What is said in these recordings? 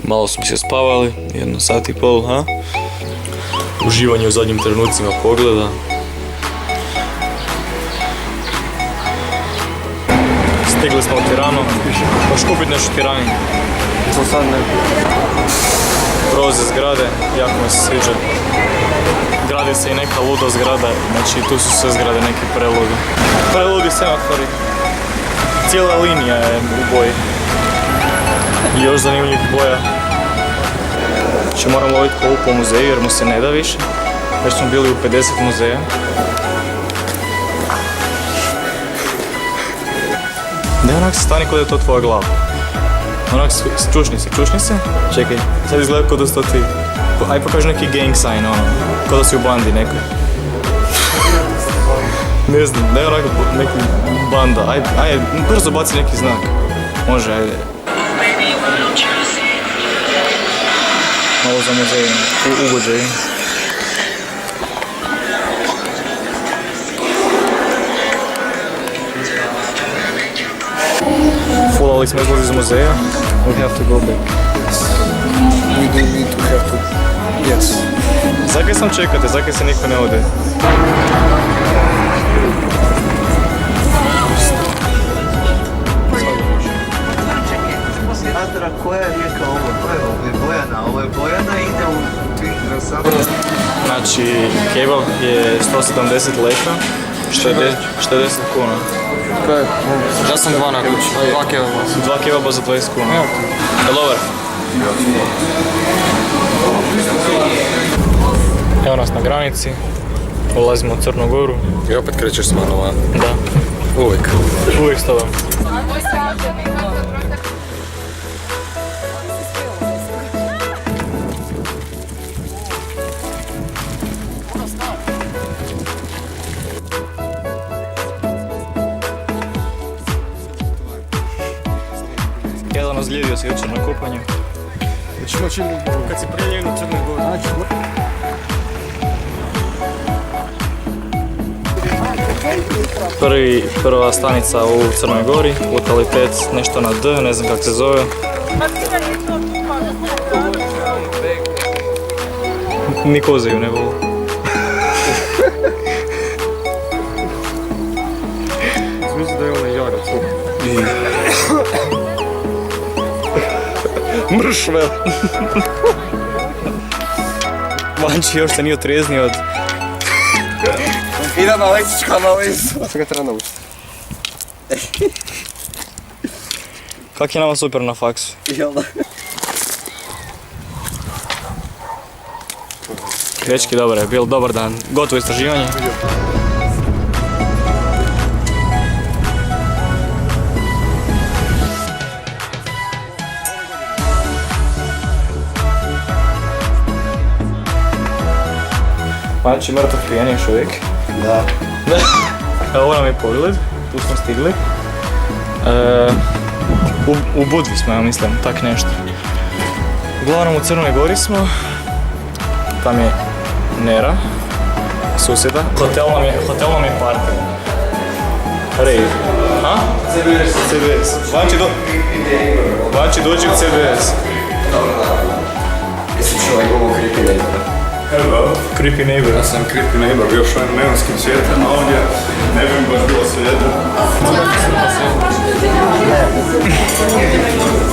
Malo smo se spavali, 1 sat i pol, ha? Uživanje u zadnjim trenucima pogleda. Stigli smo u Tiranu. Možeš kupiti nešto u Tirani? To sad ne. Prolaze zgrade, jako mi se sviđa. Gradi se i neka luda zgrada, znači tu su sve zgrade neke prelude. Preludi semafori. Cijela linija je u boji. I još zanimljivih boja. Znači moram loviti kovu po muzeju jer mu se ne da više. Već smo bili u 50 muzeja. Da onak se stani kod je to tvoja glava. Onak, čušni se. Čekaj, sad izgleda kod da sto ti. Aj pokaži neki gang sign, ono. Kod da si u bandi nekoj. Ne znam, daj onak neki banda. Aj, brzo baci neki znak. Može, ajde. Malo za muzej, ugođaj. Fulali smo izlazi iz muzeja. We have to go back. We do need to have to... Yes. Zakaj sam čekate? Zakaj se niko ne ode? Satra, koja je rijeka ovo? Koja je ovo? Je Bojana. Ovo je Bojana, ide u Twitter. Znači, kebab je 170 leka, što je 10 kuna. Ja sam 2 na kući, 2 kebaba. 2 kebaba za 20 kuna. Je dobar? Evo nas na granici, ulazimo u Crnu Goru. I opet krećeš s mano van? Da. Uvijek. Uvijek s tobom. Jedan ozlijedio se jučer na kupanju. Kad si prije njenu Crnu Goru. Prva stanica u Crnoj Gori, lokalitet nešto na D, ne znam kako se zove. Ni kozeju ne volu. Mislim da je onaj jarac. Mršvel. Vanči još se nije otrijeznio od... Ide na električku analizu. Sve ga treba naučiti. Kak je nama super na faksu. Jel da? Dečki, dobro je, bil dobar dan. Gotovo istraživanje. Vanči mrtav pijen još uvijek. Da. Ovo nam je pogled, tu smo stigli. U Budvi smo, ja mislim, tak nešto. Uglavnom u Crnoj Gori smo. Tam je Nera, susjeda. Hotel nam je party. Rave. Ha? CBS. Vanči dođi u CBS. Jesi čuo njegovu creepy neighbor? Hello, Creepy neighbor. ja sam Creepy Neighbor, bio šojem neonskim svijetlima ovdje, ne bi mi baš bilo svijetlo.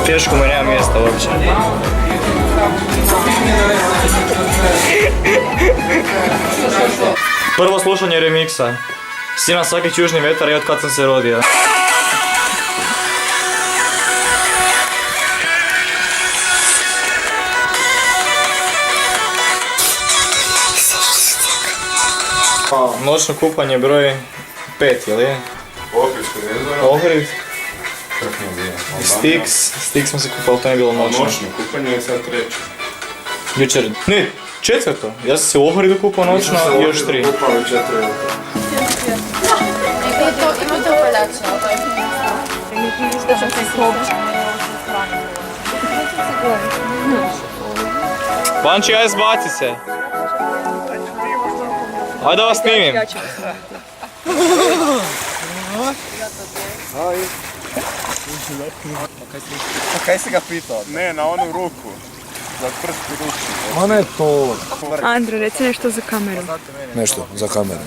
Pješko mu nema mjesta uopće. Prvo slušanje remiksa. Sina svaki južni vetar i od kad sam se rodio. Noćno kupanje broj 5, jel je? Ohridsko jezero. Ohrid, Kako je bilo? Styx smo se kupali, to nije bilo noćno. Noćno kupanje je sad treće. Jučer, ne, 4. Ja sam se u Ohridu kupao noćno i još 3. Kupali 4 jutra. Imate upaljače, da sam se kopča. Vanči, aj zbaci se. Ajde da vas snimim. Kaj si ga pitao? Ne, na onu ruku. Za prst u ruku. Ma ne to. Andro, reci nešto za kameru. Nešto za kameru.